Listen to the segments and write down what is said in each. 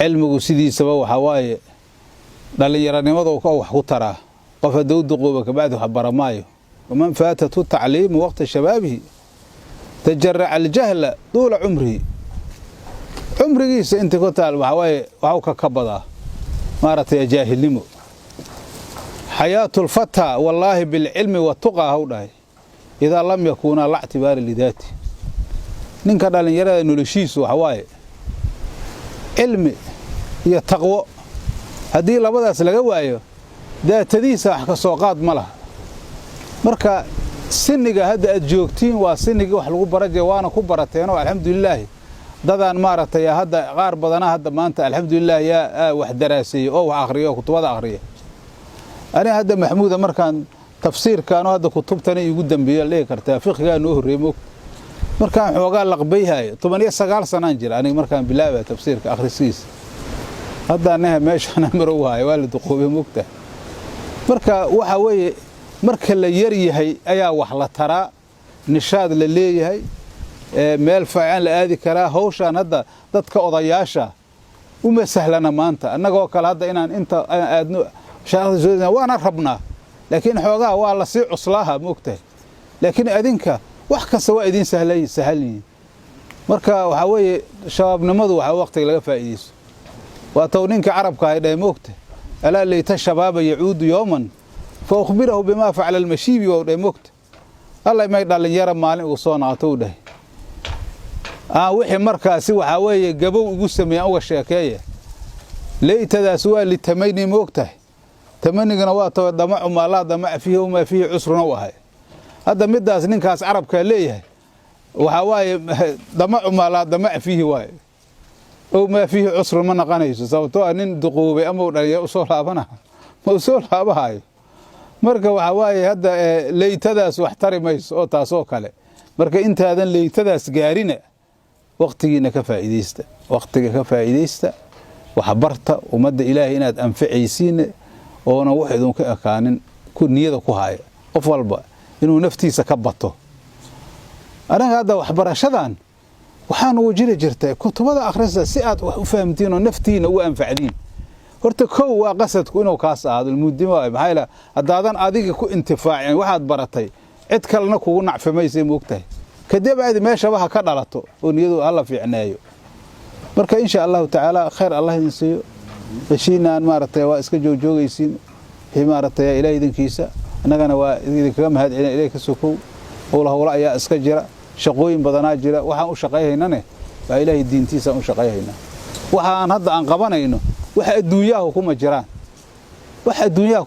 علمه سيدي سبب حواي دليراني ماذا وح ترى قف دود قوبك بعد حبر مايو ومن فاتته التعليم وقت شبابه تجرع الجهل طول عمره أنت قلت الحواي وعوك كبضة مارت يا جاهل لمو حياة الفتى والله بالعلم والتقى هؤلاء إذا لم يكون لا اعتبار لذاته ننك دالن يرى نلشيس وحواي علم هي تقوى هذه لبداس laga waayo daatadiisa wax ka soo qaad ma laha marka siniga hadda aad joogtiin waa siniga wax lagu baraje waana ku barateen oo alxamdulillah dadaan maartay hadda qaar badan hadda maanta alxamdulillah ya wax daraasay oo wax akhriyo kutubada akhriyo ani hadda maxmuud markaan tafsiirkan hadda kutubtani igu dambeeyay leey kartaa fiqiga noo horeemo markaan xoogaa laqbayhay 19 sanaan jira aniga markaan bilaabay tafsiirka akhrisiis hadda anaha meeshan maro waay waalid qoobay mugta marka waxa weeye marka la yar yahay ayaa wax la taraa nishaad la leeyahay meel fiican la aadi karaa hawshan hadda dadka odayaasha uma sahlana maanta annagoo kale hadda inaan inta aadno shaaqada waana rabnaa laakiin xoogaa waa la sii cuslaha mugta laakiin adinka wax kasta waa idin sahlan marka waxa weeye shabaabnimadu waxa waqtiga laga faa'iideysto وتونينك عرب كايدا موقته ألا ليت الشباب يعود يوما فأخبره بما فعل المشيب وموقته الله ما يقدر يرى مالي وصونعته ده وحي مركاسي وحاوي قبو قسم يا أول شاكاية ليت ذا سؤال للتميني موقته تمني قنوات دمع ما لا دمع فيه وما فيه عسر نوهاي هذا مدى سنين كاس عرب كاليه وحاوي دمع ما لا دمع فيه واي أو ما فيه عسر من قنيس سوتو أن دقوبة أمور يوصل هابنا موصول هابهاي مركا وحواي هذا ليتداس واحترميس أو تاسوك عليه مركا أنت هذا ليتداس جارنا وقتي كفائديستا وقتي كفائديستا وحبرت ومد إلهي إناد أنفعيسين وأنا واحد كان كل نيذا كهاي أفضل بقى إنه نفتي سكبته أنا هذا وحبر شذان waxaan ugu jirtay kutubada akhrista si aad wax u fahamtiin oo naftiina u anfacdiin horta koow waa qasadku inuu ka saado muddimo maxay la hadaadan adiga ku intifaacin waxaad baratay cid kalena kugu nacfamaysa moogtahay kadib aad meesha waxa ka dhalato oo niyadu alla fiicnaayo marka insha Allah taala khair Allah idin siiyo heshiinaan maartay waa iska joogaysiin himaartay ilaahay idinkiisa anagana waa idinkaga mahadcelin ilaahay ka sokow oo hawla ayaa iska jira shaqooyin badanaa jira waxaan u shaqeeynaa waa ilaahay diintiisa u shaqeeynaa waxaan hadda aan qabanayno waxa adduunyaha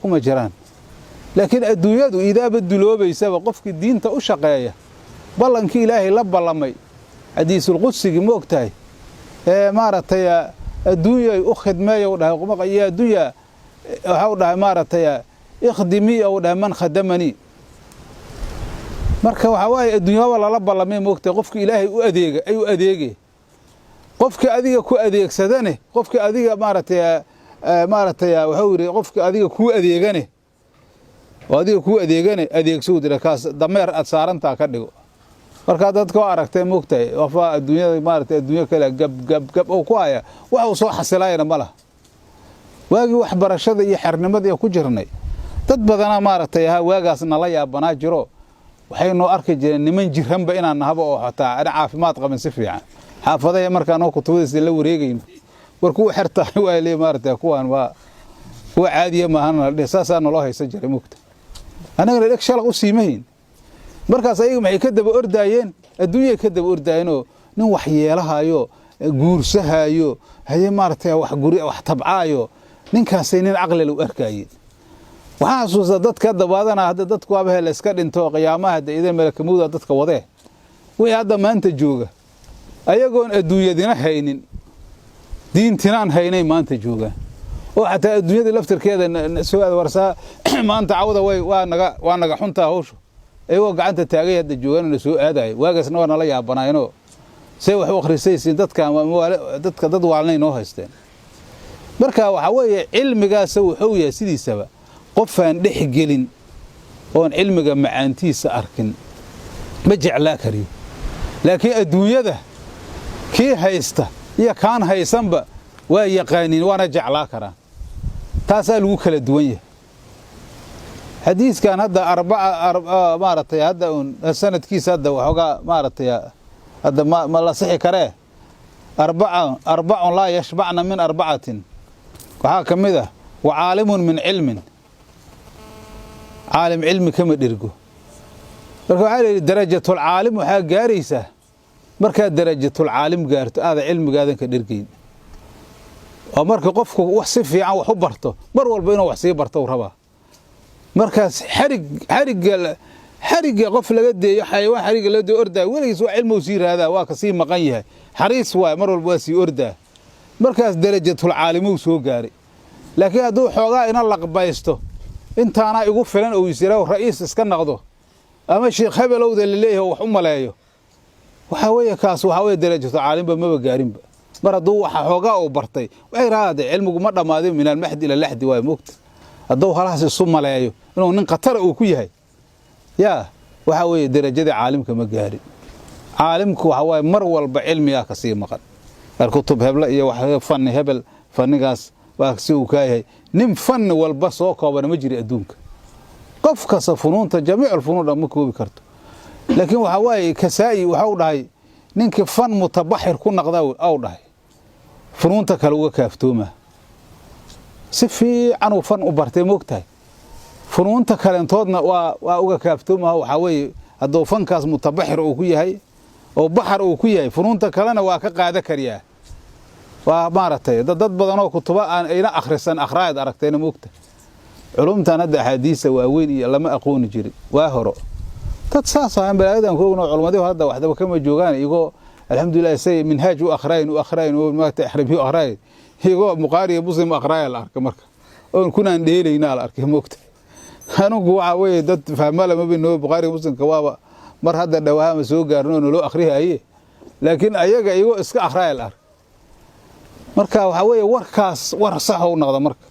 kuma jiraan laakiin adduunyadu idaaba duloobaysa qofkii diinta u shaqeeya ballankii ilaahay la ballamay hadiisul qudsiga moogtahay maartay adduunya u khidmeeyo dhahay qoma ya adduunya waxa u dhahay maartay ikhdimi oo dhahay man khadamani marka waxa waay adduunyada la ballamay moogtay qofkii ilaahay u adeega ay u adeegay qofkii adiga ku adeegsadane qofkii adiga maartay waxa uu yiri qofkii adiga ku adeegane adeegso dirakaas dameer aad saaranta ka dhigo marka dadka aragtay moogtay wafa adduunyada maartay adduunyo kale gab oo ku haya waxa uu soo xasilayna malaha waagi wax barashada iyo xirnimada ku jirnay dad badan maartay waagaas nala yaabanaa jiro waxaynu arki jireen niman jiranba inaan nahaba oo xataa ana caafimaad qaban si fiican xaafadaha markaan oo kutubadiisa la wareegayno warku xirtaa waa ilaa maartay kuwan waa caadiye ma ahan dhisaasaan loo haysan jiray mugta anaga leeyahay shalaq u siimayn markaas ayagu maxay ka daba ordaayeen adduunyo ka daba ordaayeen nin wax yeelahayo guursahayo haye maartay wax guri wax tabcaayo ninkaasay nin aqli loo arkayay waxaa xasuusta dadka dabaadana hadda dadku waaba hel iska dhinto qiyaamaha idan malakamuuda dadka wadee wixii hadda maanta jooga ayagoon adduunyadina haynin diintinaan haynay maanta jooga oo xataa adduunyada laftirkeeda soo aad warsaa maanta cawda waa naga xunta hawshu ayagoo gacanta taagay hadda joogan soo aadaay waagasna waa nala yaabanaayno say wax u akhrisaysiin dadka dad waalnay noo haysteen marka waxa weeye cilmigaas wuxuu yahay sidiisaba qofaan dhexgelin oon cilmiga macaantiisa arkin ma jeclaa kariyo laakiin adduunyada kii haysta iyo kaan haysanba ويقانين وانا جعلا كران تاسا لو كلا دوين حديث كان هذا أربعة مارتي هذا السنة كيس هذا وحقا مارتي هذا ما لا صحي كره أربع لا يشبعنا من أربعة وهكذا ذا وعالم من علم عالم علم كما درجو مركو على درجة العالم وحاجة جاريسة مركو درجة العالم جارت هذا علم قاعد كدرجين ومركو قفكو وحصف في عو حبرته مرول بينه وحصيب برته وربا مركز حرق قفل قد حيوان حرق لدي أردا ولا يسوى علم وسير هذا واكسين مقيه حريص واي مرول بواسي أردا مركز درجة العالم وسو قاري لكن هذو حوغا إن الله قبايسته انت أنا يقول فلان أو يسيره رئيس اسكن نقضه أما الشيخ هبل أو ذا اللي هو حملايه وحاوية كاس وحاوية درجة العالم بما بقارين مرضو حوغا أو برتي وغير هذا علمه مرة ماذا من المحد إلى اللحد واي موقت هذو خلاص الصم لايه إنه ننقطر أو كيه يا وحاوية درجة عالم كما قارين عالمك وحاوية مرول بعلم يا كسير مقال الكتب هبل يا وحاوية فن هبل فنقاس واكسيو كايه نم فن والبس وقابنا مجري أدونك قف كصفنون تجميع الفنون لما كوبي كرتو لكن وحواي كسائي وحاول نينك فن متبحر كنا قضاو أو ده فنون تكلوا كافتومة سفي عنو فن أبرتي موقتها فنون تكلن تودنا وأوجا كافتومة وحواي هذا فن كاس متبحر أو كيه هاي أو بحر أو كيه فنون تكلنا وكقاعدة كرياه ومارتي ضد بدنو كتباء أنا أخرسان أخراج أركتين موقته علومتنا ندى حديثة وأوين لما أقول جري واهرو تتصاصا عن بلادنا كونا علوماتي وهذا واحدة وكم جوجان يقول الحمد لله سي منهاج وأخرين وما تحرب فيه أخرين يقول مقاري مسلم أخرين الأرك مرك أو كنا نديلي نال الأرك موقته أنا جوا عوي ضد فهملا ما بينه مقاري مسلم كوابا مر هذا الدوام سوق قارنون لو أخريها أيه لكن أيجا يقول إسك أخرين الأرك marka waxa weeye warkaas war sax oo noqdo marka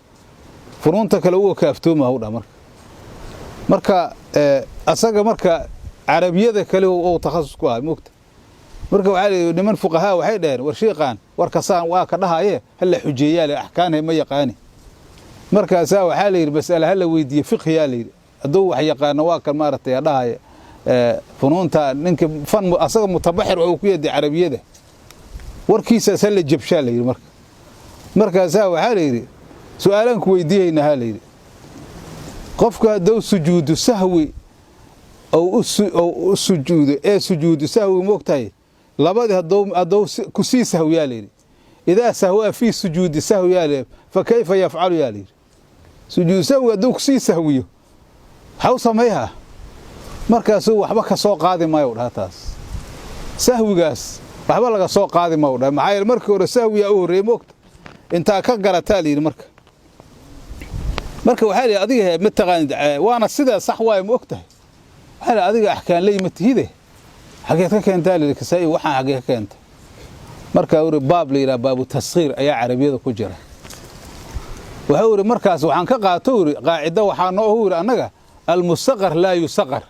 furunta kale uu kaaftooma u dhamar marka asaga marka arabiyada kale oo takhasus ku ah moogta marka waxa niman fuqahaa waxay dhaheen war sheeqan warkasaan waa ka dhahaye hal xujeeyaa la ahkaanay ma yaqaani marka saa waxa la yiri mas'ala hal weydiyo fiqhiya la yiri adoo wax yaqaan waa kan maaratay dhahaye furunta ninka fan asaga mutabahir oo ku yidhi arabiyada warkiisa sal jabshaa la yiri markaas waxa la yiri su'aalan ku weydiiyayna ha la yiri qofka doo sujuudu sahwi oo sujuudu sujuudu sahwi moogtay labada hadoo ku sii sahwi ya la yiri إذا سهوا في سجود سهو يالي فكيف يفعل يالي سجود سهو يدوك سي سهويه حاو سميها مركاسو وحبا كسو قادي ما يقول هاتاس سهو قاس وحبا لغا سو قادي ما يقول معايا المركة ورا سهوية أو ريموكت انتا كقرا تالي المركة مركة وحالي أديها متغاند وانا السيدة صحواي موكته حالي أديها أحكان لي متهيده حقيقة كانت تالي لكسائي وحا حقيقة كانت marka uu baab leeyahay baabu tasqiir ayaa arabiyada ku jira waxa uu markaas waxaan ka qaato qaacida waxa noo uu anaga al musaqar la yusaqar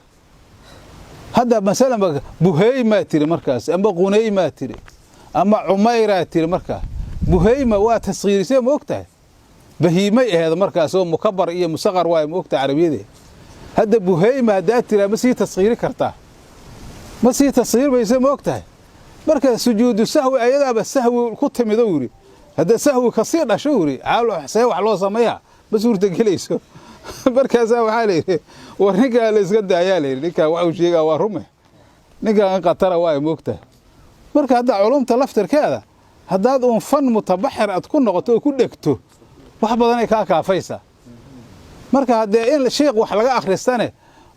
hada mesela buhayma tiri markaas amba qunayma tiri ama umayra tiri marka buhayma waa tasqiirisay moogtahay bahimay ahayd markaas oo mukabbar iyo musaqar waa moogtahay arabiyada hada buhayma hada tiri ma si tasqiiri kartaa ma si tasqiir baysa moogtahay marka sujuudu sahwi ayada sahwi ku timido wuri hada sahwi ka sii dhasho wuri xaalo xisay wax loo sameeyaa basuurta galayso markaas waxa leeyahay warniga la iska daayaa leeyahay ninka waxa uu sheegaa waa rume ninka qatara waa moogta marka hada culumta laftirkeeda hadaad uun fan mutabahir ad ku noqoto ku dhegto wax badan ay ka kaafaysa marka hada in sheekh wax laga akhristane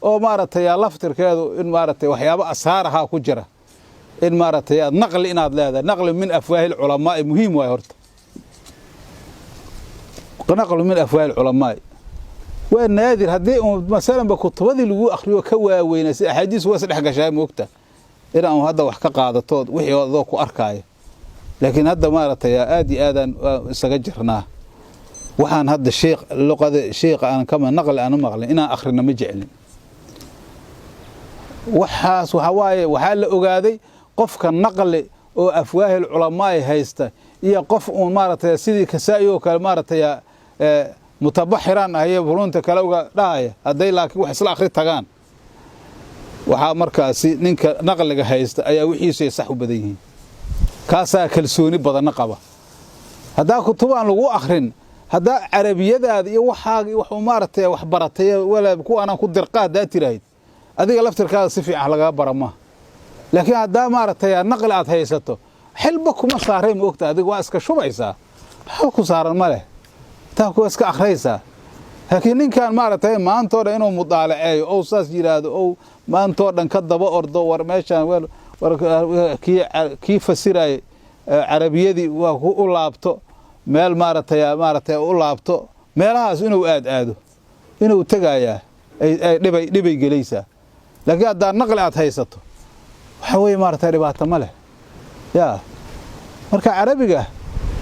oo maaratay laftirkeedu in maaratay waxyaabo asaaraha ku jira إن مارتي نقل إن هذا نقل من أفواه العلماء مهم ويهرت نقل من أفواه العلماء وإن نادر هذي مثلا بكتب هذه اللي أخرجوا كوا وين أحاديث واسع حاجة شيء مكتة إذا هذا وحكى قاعدة طود وحي ذوق أركاية لكن هذا مارتي آدي آذان استجرناه وحن هذا الشيخ اللقى شيخ أنا كمان نقل أنا مغل إن آخرنا مجعل وحاس وحواي وحال أجادي قفك النقل أو أفواه العلماء هيسته iyo qof uun maaragtay sidii kasaayo kale maaragtay mutabaxiran ahay burunta kale uga dhaaya haday laakiin wax isla akhri tagaan waxa markaasi ninka naqliga haysta ayaa wixiisa sax u badan yihiin kaasa kalsooni badan qaba hadaa kutubaan lagu akhrin hadaa carabiyadaada iyo waxaaga wax maaragtay wax baratay wala ku ana ku dirqaad daatirayd adiga laftirkaada si fiican laga barama laakiin hadaa maaragtay naqli aad haysato xilba kuma saaray moogta adiga waa iska shubaysaa waxa ku saaran ma leh taa ku iska akhraysaa laakiin ninkan maaragtay maantooda inuu mudaalaceeyo oo saas yiraahdo oo maantoodan ka daba ordo war meeshan war kii fasiray carabiyadii waa ku u laabto meel maaragtay u laabto meelahaas inuu aado inuu tagayaa ay dhibay gelaysaa laakiin hadaa naqli aad haysato waxa weey maaragtay dhibaato ma leh yaa marka carabiga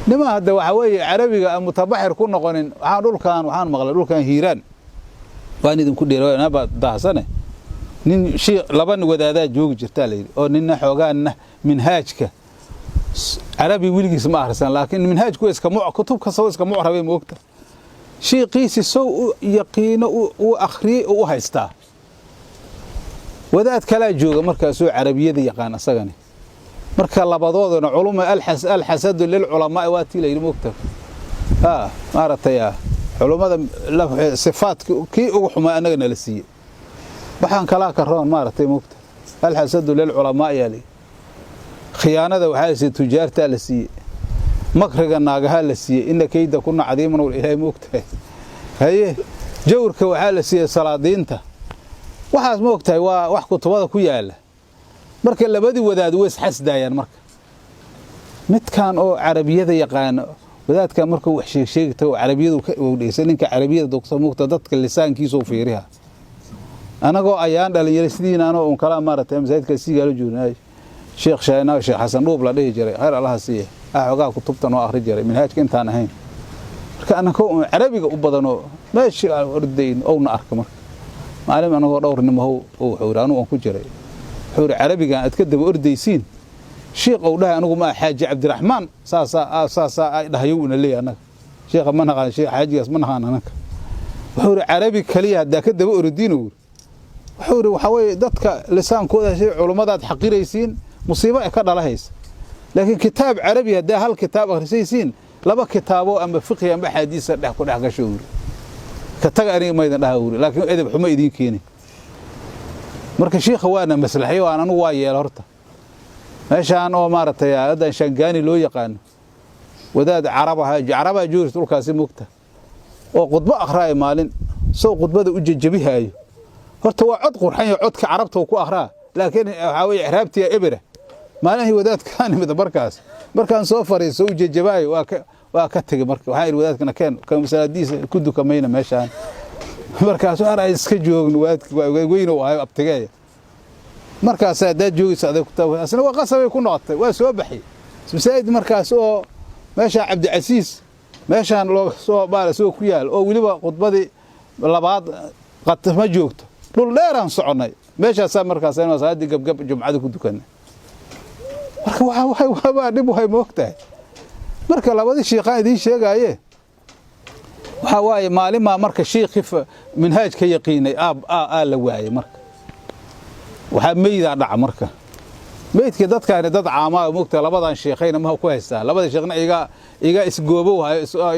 nima hada waxa weey carabiga mutabaxir ku noqonin waxaan maqlay dhulkan Hiiraan waan idin ku dheeroona ba daahsane nin shii laba wadaada joog jirta leeyahay oo ninna xoogaana minhaajka carabi wiligiis ma akhrisan laakiin minhaajku iska kutubka soo iska mu'rabay moogta shii qiisi soo yaqiino u akhri u haystaa wadaad kala jooga markaas oo carabiyada yaqaan asagani marka labadoodana culumma al-hasad lil ulama wa tiilay moogta maaragtay culumada sifaadki kii ugu xumaa anaga la siiyay waxaan kala ka roon maaragtay moogta al-hasad lil ulama yali khiyaanada waxa si tujaarta la siiyay makriga naagaha la siiyay in kayda kuna cadiiman oo ilaahay moogta haye jawrka waxa la siiyay salaadiinta waxaas moogtay waa wax kutubada ku yaala marka labadii wadaad way isxasdaayaan marka midkan oo carabiyada yaqaan wadaadka marka wax sheegto carabiyadu ka oodhaysan ninka carabiyada doctor moogta dadka lisaankiisa u fiiriha anagoo ayaan dhalinyaro sidiina anoo kala maartay masaajidka sigaalo joognaay sheekh Shayna sheekh Xasan Dhuub la dhihi jiray khayr Allah siiye xogaa kutubtan oo akhri jiray minhaajka intaan ahayn marka anagoo carabiga u badano meeshii ordayn oo na arka marka maalim anagoo dhowrnimo oo xuraanu aan ku jiray xur carabiga aad ka daba ordaysiin sheekh oo dhahay anigu ma xaaji Cabdiraxmaan saasa ay dhahayo una leeyahay anaga sheekh ma naqaan sheekh xaajigaas ma naqaan anaga xur carabi kaliya hada ka daba ordiino xur waxa way dadka lisaankooda shay culimada xaqiraysiin musiibo ay ka dhalahays laakiin kitaab carabi hada hal kitaab akhrisaysiin laba kitaabo ama fiqhi ama xadiis dhex ku dhex gasho ka taga aniga ma idin dhahaa laakiin edeb xumo idin keenay marka sheekha waana maslaxay waan anu waa yeel horta meeshaan oo maaragtay adan shangaani loo yaqaan wadaad carabaha joogto dhulkaasi moogta oo qudbo akhraay maalin soo qudbada u jajabihayo horta waa cod qurxan iyo codka carabta ku akhraa laakiin waxa way iraabtiya ibra maalin wadaadkan mid markaan soo fariiso u jajabaayo waa ka tagay marka waxa ay wadaadkana kan masaadiisa ku dukamayna meeshaan markaas ay iska joogno weyn oo ay abtigay markaas aad joogaysa adeeg asna waa qasabay ku noqotay waa soo baxay masaajid markaas oo meesha Cabdi Casiis meeshaan loo soo baarasoo ku yaal oo waliba qudbadii labaad qad ma joogto dhul dheeraan soconay meeshaas markaas aynu saadi gabgab jumcada ku dukanay marka waxa dib waxay moogtahay marka labadii sheekhan idin sheegaaye waxa waay maalima marka sheekh minhaajka yaqiinay la waayay marka waxa meeyda dhac marka meedka dadkaan dad caama moogta labadan sheekhayn ma ku haystaa labada sheekhna iga isgoobo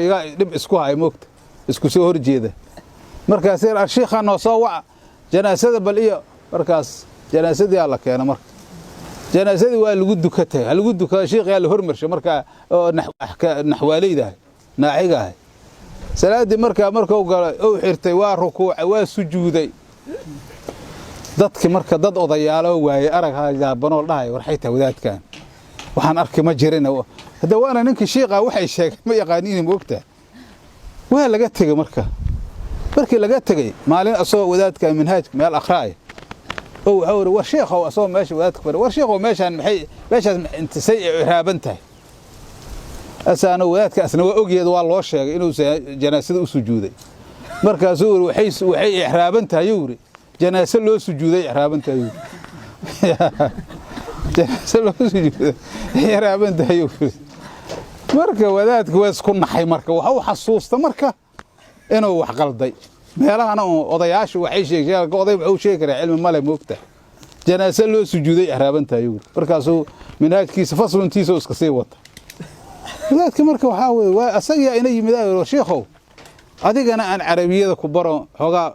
iga dib isku hay moogta isku soo horjeeda markaas sheekhan noo soo wac janaasada bal iyo markaas janaasadii la keenay marka janaasadii waa lagu dukatay sheekh yaa la hormarshay marka naxwaaleyda naaxiga salaadi marka uu galay oo xirtay waa rukuuc waa sujuuday dadkii marka dad odayaalo waayay arag jaabano dhahay war xayta wadaadkan waxaan arkay ma jirin hada waana ninkii sheekha waxay sheegay ma yaqaaniin moogta waa laga tagay markii laga tagay maalin asoo wadaadka minhaajka meel akhraay oo waxa war sheekho asoo meesha wadaadka war sheekho meeshaas intisay iraabantahay asana wadaadka asna waa ogeed waa loo sheegay inuu janaasada u sujuuday markaas uu waxay iraabantahay yuri janaasa loo sujuuday iraabantahay janaasa loo sujuuday iraabantahay marka wadaadku waa isku naxay marka waxa uu xasuusta marka inuu wax qalday meelahan odayaashu waxay sheegeen oday wuxuu sheegi karaa cilmi male moogta janaasa loo sujuuday araabantaay markaasuu minhaajkiisa fasluntiisa iska sii wata wadaadka marka waxa weey waa asaga inay yimidaan sheekhow adigana aan carabiyada ku baro xogaa